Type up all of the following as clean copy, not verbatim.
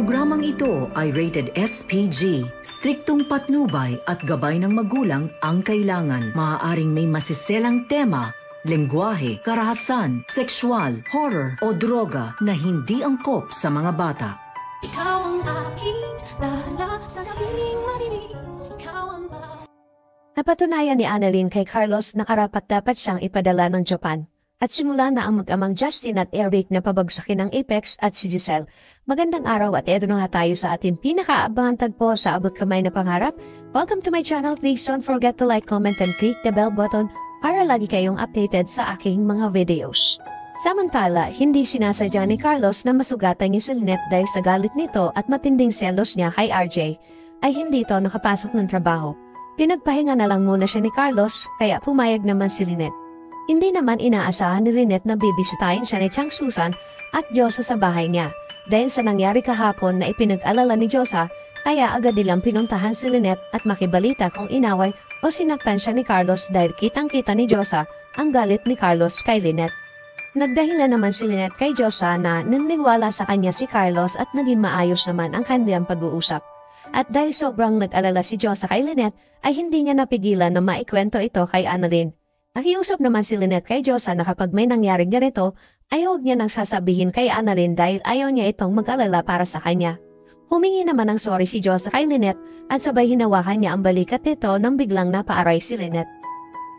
Programang ito ay rated SPG. Striktong patnubay at gabay ng magulang ang kailangan. Maaaring may masiselang tema, lengguwahe, karahasan, sexual, horror o droga na hindi angkop sa mga bata. Ikaw ang aking dala sa piling marinig. Ikaw ang Napatunayan ni Annalyn kay Carlos na karapat-dapat siyang ipadala ng Japan. At simula na ang mag-amang Justin at Eric na pabagsakin ng Apex at si Giselle. Magandang araw at eto na nga tayo sa ating pinakaabangan tagpo sa abot kamay na pangarap. Welcome to my channel. Please don't forget to like, comment, and click the bell button para lagi kayong updated sa aking mga videos. Samantala, hindi sinasadya ni Carlos na masugatan niya si Lynette dahil sa galit nito at matinding selos niya kay RJ, ay hindi ito nakapasok ng trabaho. Pinagpahinga na lang muna siya ni Carlos, kaya pumayag naman si Lynette. Hindi naman inaasahan ni Lynette na bibisitahin siya ni Chang Susan at Josa sa bahay niya. Dahil sa nangyari kahapon na ipinag-alala ni Josa, kaya agad nilang pinuntahan si Lynette at makibalita kung inaway o sinaktan siya ni Carlos dahil kitang-kita ni Josa ang galit ni Carlos kay Lynette. Nagdahilan naman si Lynette kay Josa na naniniwala sa kanya si Carlos at naging maayos naman ang kanilang pag-uusap. At dahil sobrang nag-alala si Josa kay Lynette, ay hindi niya napigilan na maikwento ito kay Annalyn. Nakiusap naman si Lynette kay Josa na kapag may nangyaring ganito, ay huwag niya nang sasabihin kay Annalyn dahil ayaw niya itong mag-alala para sa kanya. Humingi naman ng sorry si Josa kay Lynette at sabay hinawakan niya ang balikat nito nang biglang napaaray si Lynette.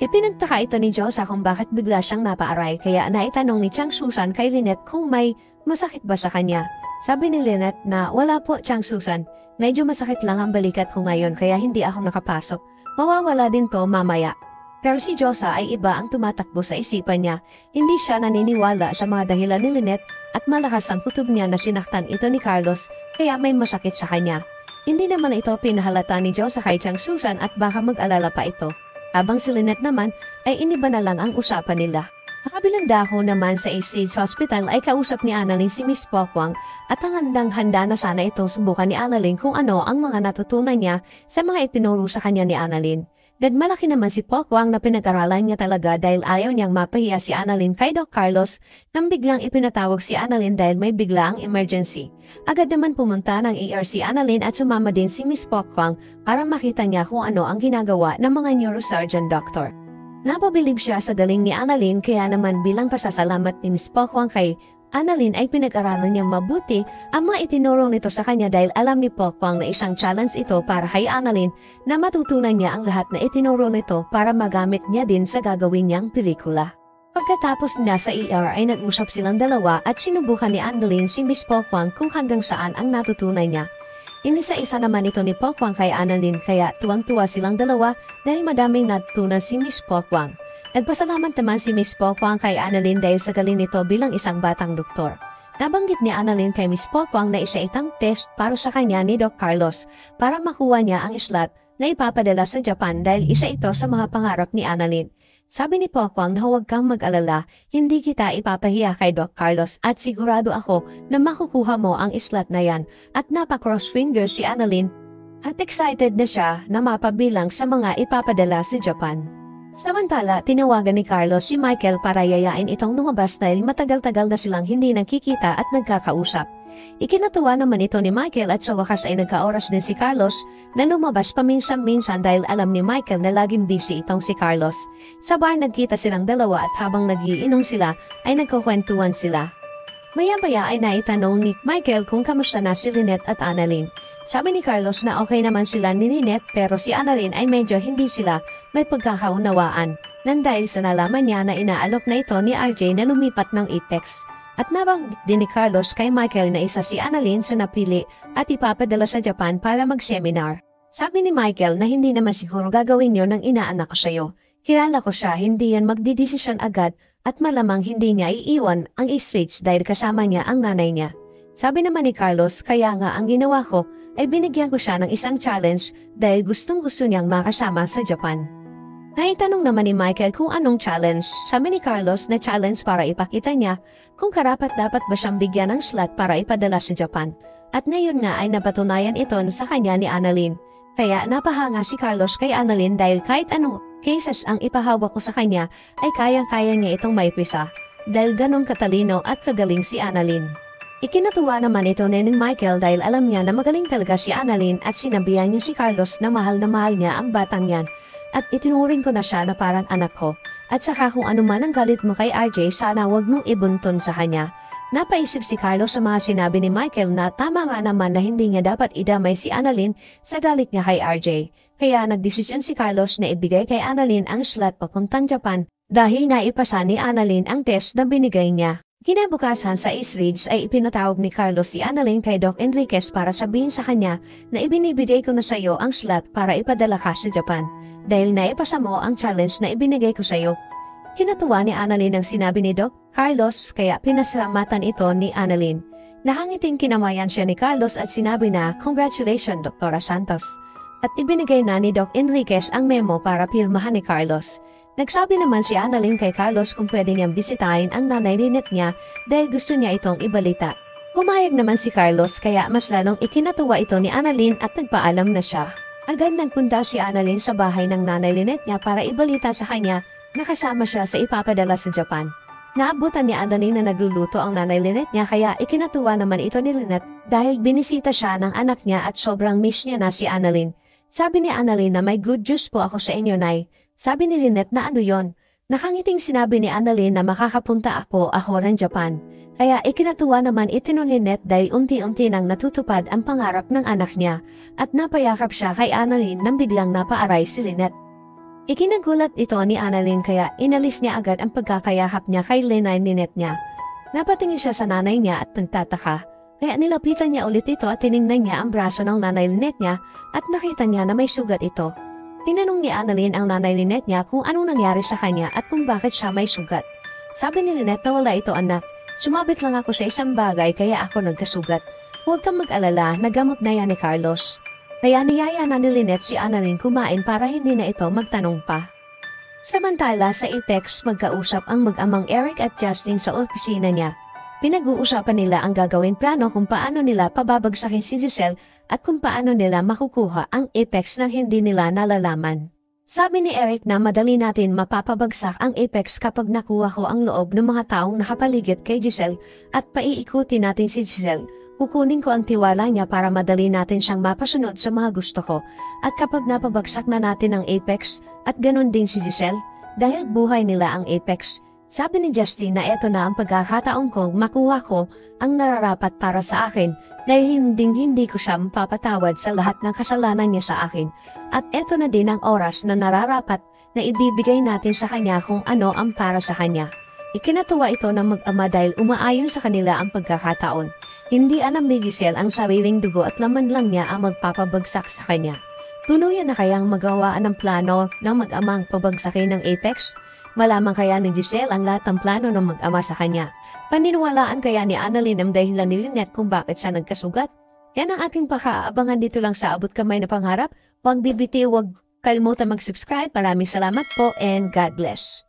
Ipinagtaka ito ni Josa kung bakit bigla siyang napaaray kaya naitanong ni Chang Susan kay Lynette kung may masakit ba sa kanya. Sabi ni Lynette na wala po Chang Susan, medyo masakit lang ang balikat ko ngayon kaya hindi ako nakapasok. Mawawala din to mamaya. Pero si Josa ay iba ang tumatakbo sa isipan niya. Hindi siya naniniwala sa mga dahilan ni Lynette at malakas ang kutob niya na sinaktan ito ni Carlos kaya may masakit sa kanya. Hindi naman ito pinahalata ni Josa kay Chang Susan at baka mag-alala pa ito. Habang si Lynette naman ay iniba na lang ang usapan nila. Makabilang dahon naman sa East Hospital ay kausap ni Annalyn si Miss Pokwang at ang handang-handa na sana itong subukan ni Annalyn kung ano ang mga natutunan niya sa mga itinuro sa kanya ni Annalyn. Nagmalaki naman si Pokwang na pinag-aralan niya talaga dahil ayaw niyang mapahiya si Annalyn kay Doc Carlos nang biglang ipinatawag si Annalyn dahil may biglaang emergency. Agad naman pumunta ng ER si Annalyn at sumama din si Miss Pokwang para makita niya kung ano ang ginagawa ng mga neurosurgeon doctor. Napabilib siya sa galing ni Annalyn kaya naman bilang pasasalamat ni Miss Pokwang kay Annalyn ay pinag-aralan niyang mabuti ang mga itinuro nito sa kanya dahil alam ni Pokwang na isang challenge ito para kay Annalyn na matutunan niya ang lahat na itinuro nito para magamit niya din sa gagawin niyang pelikula. Pagkatapos niya sa ER ay nag-usap silang dalawa at sinubukan ni Annalyn si Miss Pokwang kung hanggang saan ang natutunan niya. Inisa-isa naman ito ni Pokwang kay Annalyn kaya tuwang-tuwa silang dalawa dahil madaming natutunan si Miss Pokwang. Nagpasalamat naman si Miss Pokwang kay Annalyn dahil sa galing nito bilang isang batang doktor. Nabanggit ni Annalyn kay Miss Pokwang na isa itang test para sa kanya ni Doc Carlos para makuha niya ang slot na ipapadala sa Japan dahil isa ito sa mga pangarap ni Annalyn. Sabi ni Pokwang na huwag kang mag-alala, hindi kita ipapahiya kay Doc Carlos at sigurado ako na makukuha mo ang slot na yan at napa-cross fingers si Annalyn at excited na siya na mapabilang sa mga ipapadala sa Japan. Samantala, tinawagan ni Carlos si Michael para yayain itong lumabas dahil matagal-tagal na silang hindi nagkikita at nagkakausap. Ikinatuwa naman ito ni Michael at sa wakas ay nagkaoras din si Carlos na lumabas paminsan-minsan dahil alam ni Michael na laging busy itong si Carlos. Sa bar nagkita silang dalawa at habang nagiinom sila ay nagkukwentuhan sila. Maya-maya ay naitanong ni Michael kung kamusta na si Lynette at Annalyn. Sabi ni Carlos na okay naman sila ni Lynette pero si Annalyn ay medyo hindi sila may pagkakaunawaan nang dahil sa nalaman niya na inaalok na ito ni RJ na lumipat ng Apex. At nabanggit din ni Carlos kay Michael na isa si Annalyn sa napili at ipapadala sa Japan para mag-seminar. Sabi ni Michael na hindi naman siguro gagawin yun ng inaanak ko sa'yo. Kilala ko siya, hindi yan magdidesisyon agad at malamang hindi niya iiwan ang East dahil kasama niya ang nanay niya. Sabi naman ni Carlos, kaya nga ang ginawa ko ay binigyan ko siya ng isang challenge dahil gustong-gusto niyang makasama sa Japan. Naitanong naman ni Michael kung anong challenge. Sabi ni Carlos na challenge para ipakita niya kung karapat-dapat ba siyang bigyan ng slot para ipadala sa Japan. At ngayon nga ay napatunayan ito sa kanya ni Annalyn. Kaya napahanga si Carlos kay Annalyn dahil kahit anong cases ang ipahawak ko sa kanya ay kayang-kaya niya itong maipisa. Dahil ganong katalino at kagaling si Annalyn. Ikinatuwa naman ito ni Michael dahil alam niya na magaling talaga si Annalyn at sinabihan niya si Carlos na mahal niya ang batang yan. At itinuring ko na siya na parang anak ko. At saka kung ano man ang galit mo kay RJ, sana wag mong ibuntun sa kanya. Napaisip si Carlos sa mga sinabi ni Michael na tama nga naman na hindi niya dapat idamay si Annalyn sa galit niya kay RJ. Kaya nagdesisyon si Carlos na ibigay kay Annalyn ang slot papuntang Japan dahil naipasa ni Annalyn ang test na binigay niya. Kinabukasan sa East Ridge ay ipinatawag ni Carlos si Annalyn kay Doc Enriquez para sabihin sa kanya na ibinibigay ko na sa iyo ang slot para ipadala ka sa Japan dahil naipasa mo ang challenge na ibinigay ko sa iyo. Kinatuwa ni Annalyn ang sinabi ni Doc Carlos kaya pinasalamatan ito ni Annalyn. Nakangiting kinamayan siya ni Carlos at sinabi na congratulations Dr. Santos. At ibinigay na ni Doc Enriquez ang memo para pirmahan ni Carlos. Nagsabi naman si Annalyn kay Carlos kung pwede niyang bisitahin ang nanay Lynette niya dahil gusto niya itong ibalita. Pumayag naman si Carlos kaya mas lalong ikinatuwa ito ni Annalyn at nagpaalam na siya. Agad nagpunta si Annalyn sa bahay ng nanay Lynette niya para ibalita sa kanya na kasama siya sa ipapadala sa Japan. Naabutan ni Annalyn na nagluluto ang nanay Lynette niya kaya ikinatuwa naman ito ni Lynette dahil binisita siya ng anak niya at sobrang miss niya na si Annalyn. Sabi ni Annalyn na may good news po ako sa inyo, Nay. Sabi ni Lynette na ano yon? Nakangiting sinabi ni Annalyn na makakapunta ako ng Japan. Kaya ikinatuwa naman ito ni Lynette dahil unti-unti nang natutupad ang pangarap ng anak niya at napayakap siya kay Annalyn nang biglang napaaray si Lynette. Ikinagulat ito ni Annalyn kaya inalis niya agad ang pagkakayakap niya kay Lynette niya. Napatingin siya sa nanay niya at nagtataka. Kaya nilapitan niya ulit ito at tiningnan niya ang braso ng nanay Lynette niya at nakita niya na may sugat ito. Tinanong ni Annalyn ang nanay Lynette niya kung anong nangyari sa kanya at kung bakit siya may sugat. Sabi ni Lynette na wala ito anak. Sumabit lang ako sa isang bagay kaya ako nagkasugat. Huwag kang mag-alala, nagamot na yan ni Carlos. Kaya niyaya na ni Lynette si Annalyn kumain para hindi na ito magtanong pa. Samantala sa Apex magkausap ang mag-amang Eric at Justin sa opisina niya. Pinag-uusapan nila ang gagawin plano kung paano nila pababagsakin si Giselle at kung paano nila makukuha ang Apex na hindi nila nalalaman. Sabi ni Eric na madali natin mapapabagsak ang Apex kapag nakuha ko ang loob ng mga taong nakapaligid kay Giselle at paiikutin natin si Giselle. Kukunin ko ang tiwala niya para madali natin siyang mapasunod sa mga gusto ko. At kapag napabagsak na natin ang Apex at ganun din si Giselle, dahil buhay nila ang Apex, sabi ni Justin na eto na ang pagkakataon ko makuha ko ang nararapat para sa akin dahil hindi ko siya mapapatawad sa lahat ng kasalanan niya sa akin. At eto na din ang oras na nararapat na ibibigay natin sa kanya kung ano ang para sa kanya. Ikinatuwa ito ng mag-ama dahil umaayon sa kanila ang pagkakataon. Hindi alam ni Giselle ang sariling dugo at laman lang niya ang magpapabagsak sa kanya. Tuluyan na kayang magawaan ng plano ng mag-amang pabagsakin ng Apex? Malaman kaya ni Giselle ang lahat ng plano ng mag-ama sa kanya? Paniniwalaan kaya ni Annalyn ang dahilan ni Lynette kung bakit siya nagkasugat? Yan ang ating pakaabangan dito lang sa Abot Kamay na Pangarap. Huwag bibitiw, huwag kalimutan mag-subscribe. Maraming salamat po and God bless.